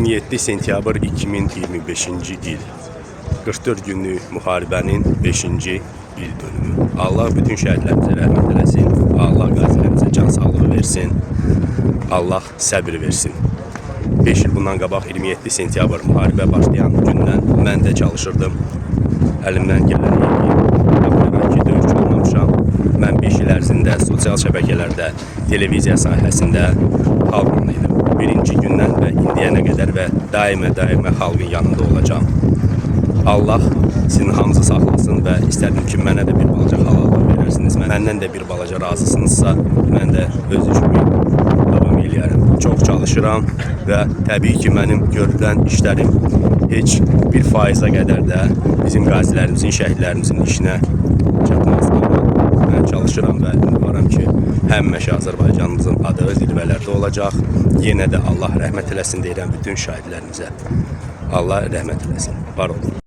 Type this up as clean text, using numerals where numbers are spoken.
27 sentyabr 2025-ci il 44 günlük müharibənin 5-ci il dönümü. Allah bütün şəhidlərimizə rəhmət eləsin. Allah qazilərimizə can sağlığı versin. Allah səbir versin. 5 il bundan qabaq 27 sentyabr müharibə başlayan gündən mən də çalışırdım. Əlimdən gələni edeyim. Ki, döyüşçü olmamışam. Mən 5 il ərzində sosial şəbəkələrdə, televiziya sahəsində xalqın idim. Birinci gündən və indiyənə qədər və daimə xalqın yanında olacağım. Allah sizin hamınızı saxlasın və istərdim ki, mənə də bir balaca halal verərsiniz. Məndən də bir balaca razısınızsa, mən də öz işimi davam eləyərəm. Çox çalışıram və təbii ki, mənim görülən işlərim heç bir faiza qədər də bizim qazilərimizin, şəhidlərimizin işinə çatmaz. Mən çalışıram və ümidvaram ki, həmişə Azərbaycanımızın adı zirvələrdə olacaq. Yenə də Allah rəhmət eləsin deyirəm bütün şəhidlərimizə. Allah rəhmət eləsin. Var olun.